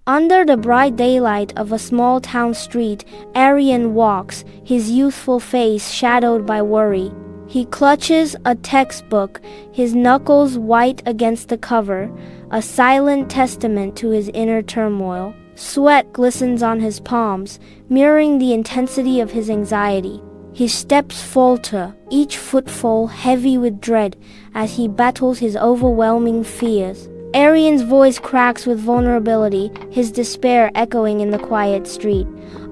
Under the bright daylight of a small town street, Aryan walks, his youthful face shadowed by worry. He clutches a textbook, his knuckles white against the cover, a silent testament to his inner turmoil. Sweat glistens on his palms, mirroring the intensity of his anxiety. His steps falter, each footfall heavy with dread, as he battles his overwhelming fears. Aryan's voice cracks with vulnerability, his despair echoing in the quiet street.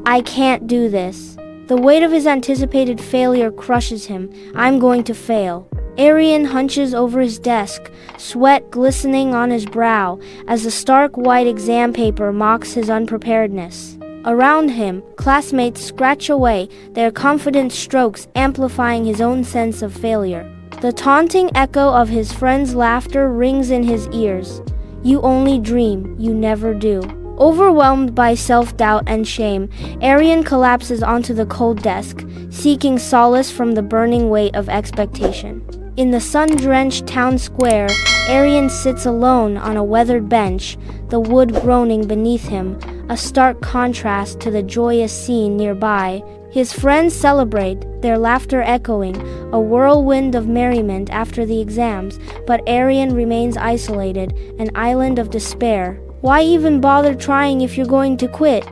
"I can't do this." The weight of his anticipated failure crushes him. "I'm going to fail." Aryan hunches over his desk, sweat glistening on his brow, as the stark white exam paper mocks his unpreparedness. Around him, classmates scratch away, their confident strokes amplifying his own sense of failure. The taunting echo of his friends' laughter rings in his ears. "You only dream, you never do." Overwhelmed by self-doubt and shame, Aryan collapses onto the cold desk, seeking solace from the burning weight of expectation. In the sun-drenched town square, Aryan sits alone on a weathered bench, the wood groaning beneath him, a stark contrast to the joyous scene nearby. His friends celebrate, their laughter echoing, a whirlwind of merriment after the exams, but Aryan remains isolated, an island of despair. "Why even bother trying if you're going to quit?"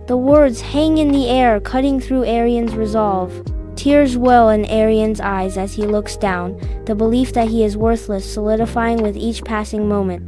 The words hang in the air, cutting through Aryan's resolve. Tears well in Aryan's eyes as he looks down, the belief that he is worthless solidifying with each passing moment.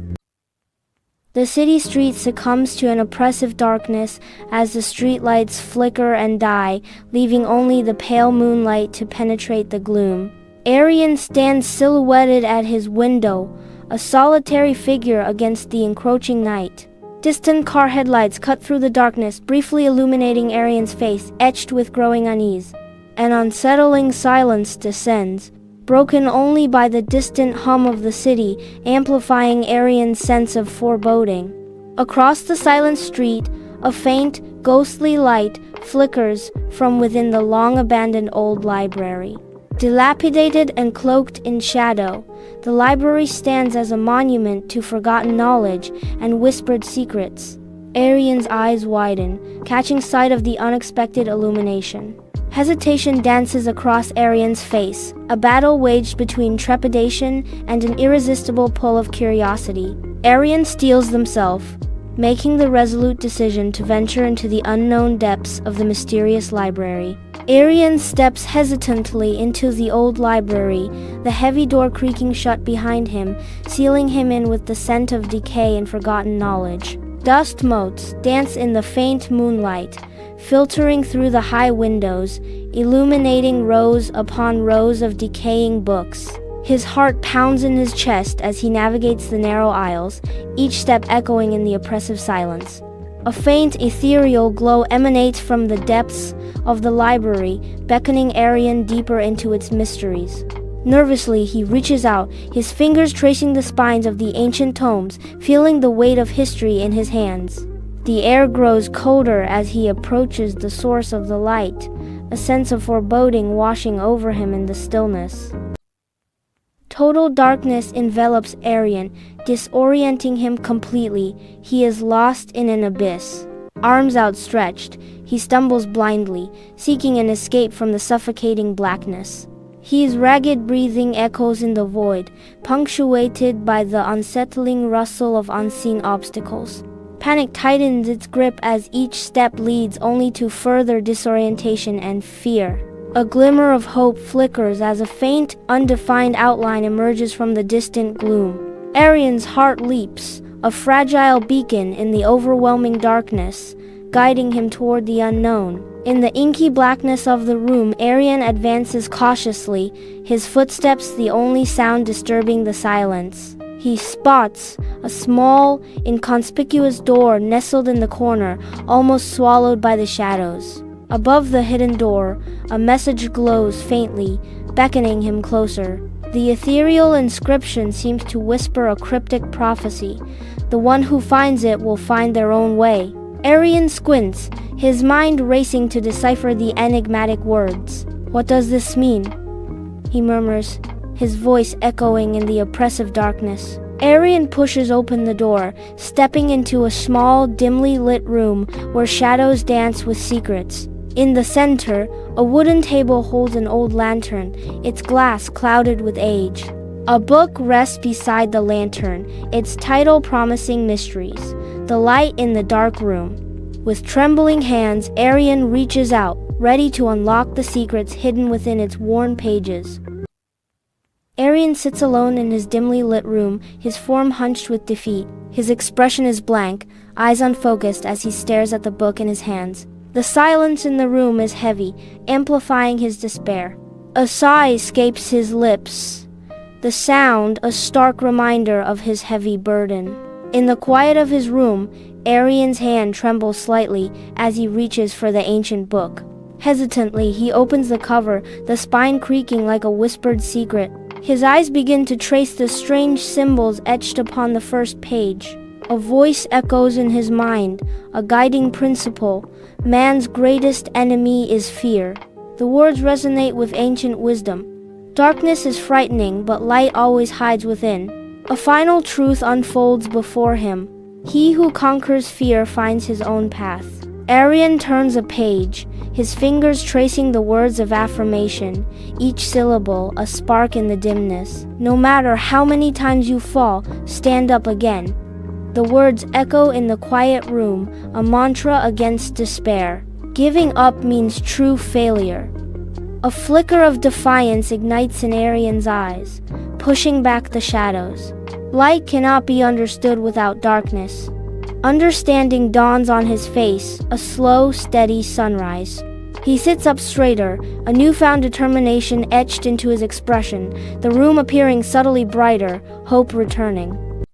The city street succumbs to an oppressive darkness as the streetlights flicker and die, leaving only the pale moonlight to penetrate the gloom. Aryan stands silhouetted at his window, a solitary figure against the encroaching night. Distant car headlights cut through the darkness, briefly illuminating Aryan's face, etched with growing unease. An unsettling silence descends, broken only by the distant hum of the city, amplifying Aryan's sense of foreboding. Across the silent street, a faint, ghostly light flickers from within the long-abandoned old library. Dilapidated and cloaked in shadow, the library stands as a monument to forgotten knowledge and whispered secrets. Aryan's eyes widen, catching sight of the unexpected illumination. Hesitation dances across Aryan's face, a battle waged between trepidation and an irresistible pull of curiosity. Aryan steels himself, making the resolute decision to venture into the unknown depths of the mysterious library. Aryan steps hesitantly into the old library, the heavy door creaking shut behind him, sealing him in with the scent of decay and forgotten knowledge. Dust motes dance in the faint moonlight, filtering through the high windows, illuminating rows upon rows of decaying books. His heart pounds in his chest as he navigates the narrow aisles, each step echoing in the oppressive silence. A faint ethereal glow emanates from the depths of the library, beckoning Aryan deeper into its mysteries. Nervously, he reaches out, his fingers tracing the spines of the ancient tomes, feeling the weight of history in his hands. The air grows colder as he approaches the source of the light, a sense of foreboding washing over him in the stillness. Total darkness envelops Aryan, disorienting him completely. He is lost in an abyss. Arms outstretched, he stumbles blindly, seeking an escape from the suffocating blackness. His ragged breathing echoes in the void, punctuated by the unsettling rustle of unseen obstacles. Panic tightens its grip as each step leads only to further disorientation and fear. A glimmer of hope flickers as a faint, undefined outline emerges from the distant gloom. Aryan's heart leaps, a fragile beacon in the overwhelming darkness, guiding him toward the unknown. In the inky blackness of the room, Aryan advances cautiously, his footsteps the only sound disturbing the silence. He spots a small, inconspicuous door nestled in the corner, almost swallowed by the shadows. Above the hidden door, a message glows faintly, beckoning him closer. The ethereal inscription seems to whisper a cryptic prophecy. The one who finds it will find their own way. Aryan squints, his mind racing to decipher the enigmatic words. "What does this mean?" he murmurs, his voice echoing in the oppressive darkness. Aryan pushes open the door, stepping into a small, dimly lit room where shadows dance with secrets. In the center, a wooden table holds an old lantern, its glass clouded with age. A book rests beside the lantern, its title promising mysteries. The light in the dark room. With trembling hands, Aryan reaches out, ready to unlock the secrets hidden within its worn pages. Aryan sits alone in his dimly lit room, his form hunched with defeat. His expression is blank, eyes unfocused as he stares at the book in his hands. The silence in the room is heavy, amplifying his despair. A sigh escapes his lips, the sound a stark reminder of his heavy burden. In the quiet of his room, Aryan's hand trembles slightly as he reaches for the ancient book. Hesitantly, he opens the cover, the spine creaking like a whispered secret. His eyes begin to trace the strange symbols etched upon the first page. A voice echoes in his mind, a guiding principle. Man's greatest enemy is fear. The words resonate with ancient wisdom. Darkness is frightening, but light always hides within. A final truth unfolds before him. He who conquers fear finds his own path. Aryan turns a page, his fingers tracing the words of affirmation, each syllable a spark in the dimness. No matter how many times you fall, stand up again. The words echo in the quiet room, a mantra against despair. Giving up means true failure. A flicker of defiance ignites in Aryan's eyes, pushing back the shadows. Light cannot be understood without darkness. Understanding dawns on his face, a slow, steady sunrise. He sits up straighter, a newfound determination etched into his expression, the room appearing subtly brighter, hope returning.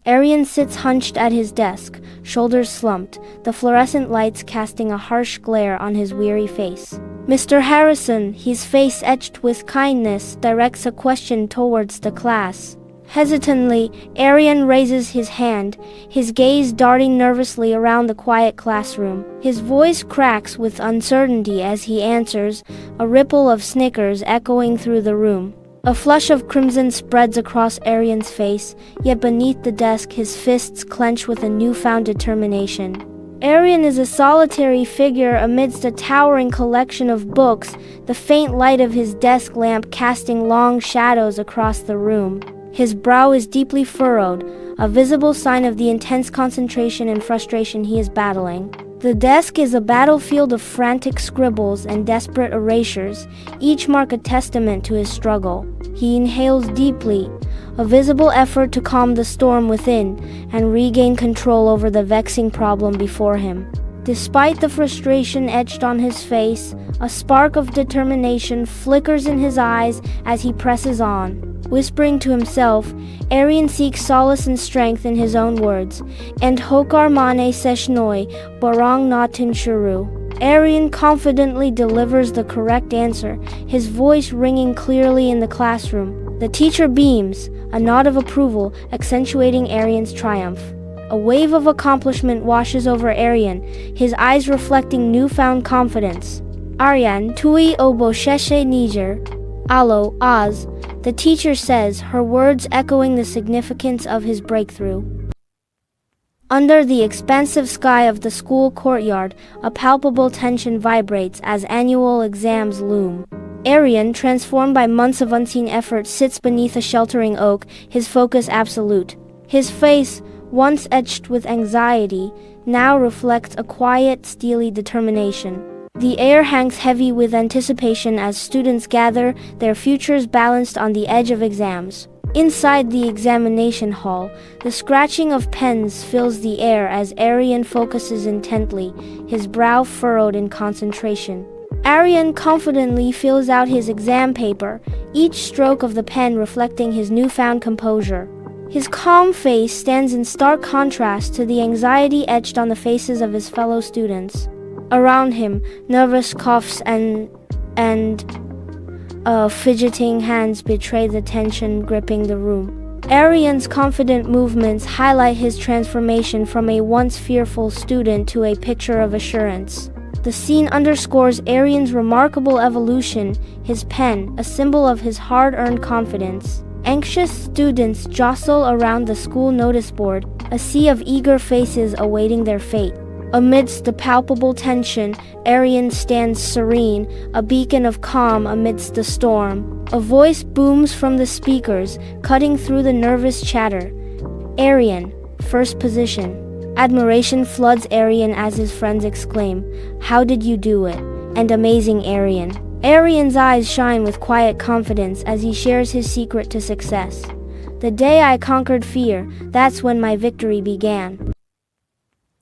Aryan sits hunched at his desk, shoulders slumped, the fluorescent lights casting a harsh glare on his weary face. Mr. Harrison, his face etched with kindness, directs a question towards the class. Hesitantly, Aryan raises his hand, his gaze darting nervously around the quiet classroom. His voice cracks with uncertainty as he answers, a ripple of snickers echoing through the room. A flush of crimson spreads across Aryan's face, yet beneath the desk his fists clench with a newfound determination. Aryan is a solitary figure amidst a towering collection of books, the faint light of his desk lamp casting long shadows across the room. His brow is deeply furrowed, a visible sign of the intense concentration and frustration he is battling. The desk is a battlefield of frantic scribbles and desperate erasures, each mark a testament to his struggle. He inhales deeply, a visible effort to calm the storm within and regain control over the vexing problem before him. Despite the frustration etched on his face, a spark of determination flickers in his eyes as he presses on. Whispering to himself, Aryan seeks solace and strength in his own words, and hokar mane seshnoi, barang natin shuru. Aryan confidently delivers the correct answer, his voice ringing clearly in the classroom. The teacher beams, a nod of approval accentuating Aryan's triumph. A wave of accomplishment washes over Aryan, his eyes reflecting newfound confidence. Aryan, tui obo sheshe niger, alo, az, the teacher says, her words echoing the significance of his breakthrough. Under the expansive sky of the school courtyard, a palpable tension vibrates as annual exams loom. Aryan, transformed by months of unseen effort, sits beneath a sheltering oak, his focus absolute. His face, once etched with anxiety, now reflects a quiet, steely determination. The air hangs heavy with anticipation as students gather, their futures balanced on the edge of exams. Inside the examination hall, the scratching of pens fills the air as Aryan focuses intently, his brow furrowed in concentration. Aryan confidently fills out his exam paper, each stroke of the pen reflecting his newfound composure. His calm face stands in stark contrast to the anxiety etched on the faces of his fellow students. Around him, nervous coughs and fidgeting hands betray the tension gripping the room. Aryan's confident movements highlight his transformation from a once fearful student to a picture of assurance. The scene underscores Aryan's remarkable evolution, his pen, a symbol of his hard-earned confidence, Anxious students jostle around the school notice board, a sea of eager faces awaiting their fate. Amidst the palpable tension, Aryan stands serene, a beacon of calm amidst the storm. A voice booms from the speakers, cutting through the nervous chatter. Aryan, first position. Admiration floods Aryan as his friends exclaim, "How did you do it?" And amazing Aryan. Aryan's eyes shine with quiet confidence as he shares his secret to success. The day I conquered fear, that's when my victory began.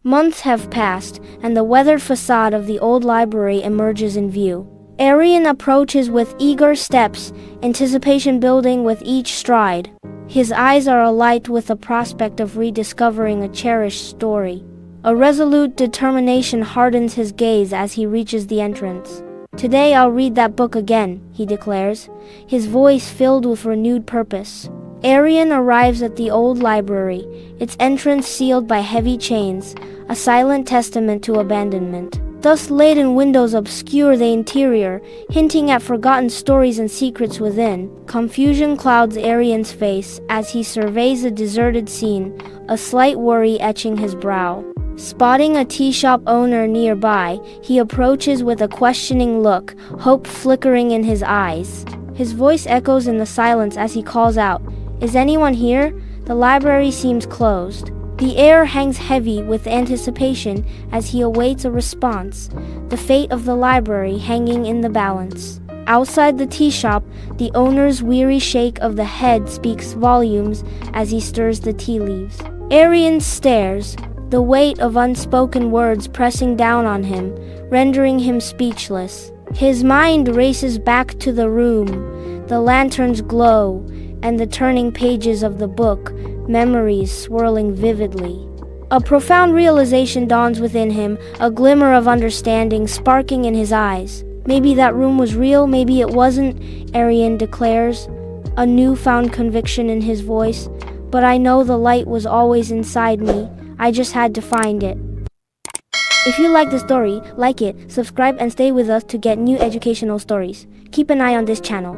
Months have passed, and the weathered facade of the old library emerges in view. Aryan approaches with eager steps, anticipation building with each stride. His eyes are alight with the prospect of rediscovering a cherished story. A resolute determination hardens his gaze as he reaches the entrance. "Today I'll read that book again," he declares, his voice filled with renewed purpose. Aryan arrives at the old library, its entrance sealed by heavy chains, a silent testament to abandonment. Dust-laden windows obscure the interior, hinting at forgotten stories and secrets within. Confusion clouds Aryan's face as he surveys the deserted scene, a slight worry etching his brow. Spotting a tea shop owner nearby, he approaches with a questioning look, hope flickering in his eyes. His voice echoes in the silence as he calls out, "Is anyone here?" The library seems closed. The air hangs heavy with anticipation as he awaits a response, the fate of the library hanging in the balance. Outside the tea shop, the owner's weary shake of the head speaks volumes as he stirs the tea leaves. Aryan stares, the weight of unspoken words pressing down on him, rendering him speechless. His mind races back to the room, the lantern's glow, and the turning pages of the book, memories swirling vividly. A profound realization dawns within him, a glimmer of understanding sparking in his eyes. "Maybe that room was real, maybe it wasn't," Aryan declares, a newfound conviction in his voice. "But I know the light was always inside me. I just had to find it." If you like the story, like it, subscribe and stay with us to get new educational stories. Keep an eye on this channel.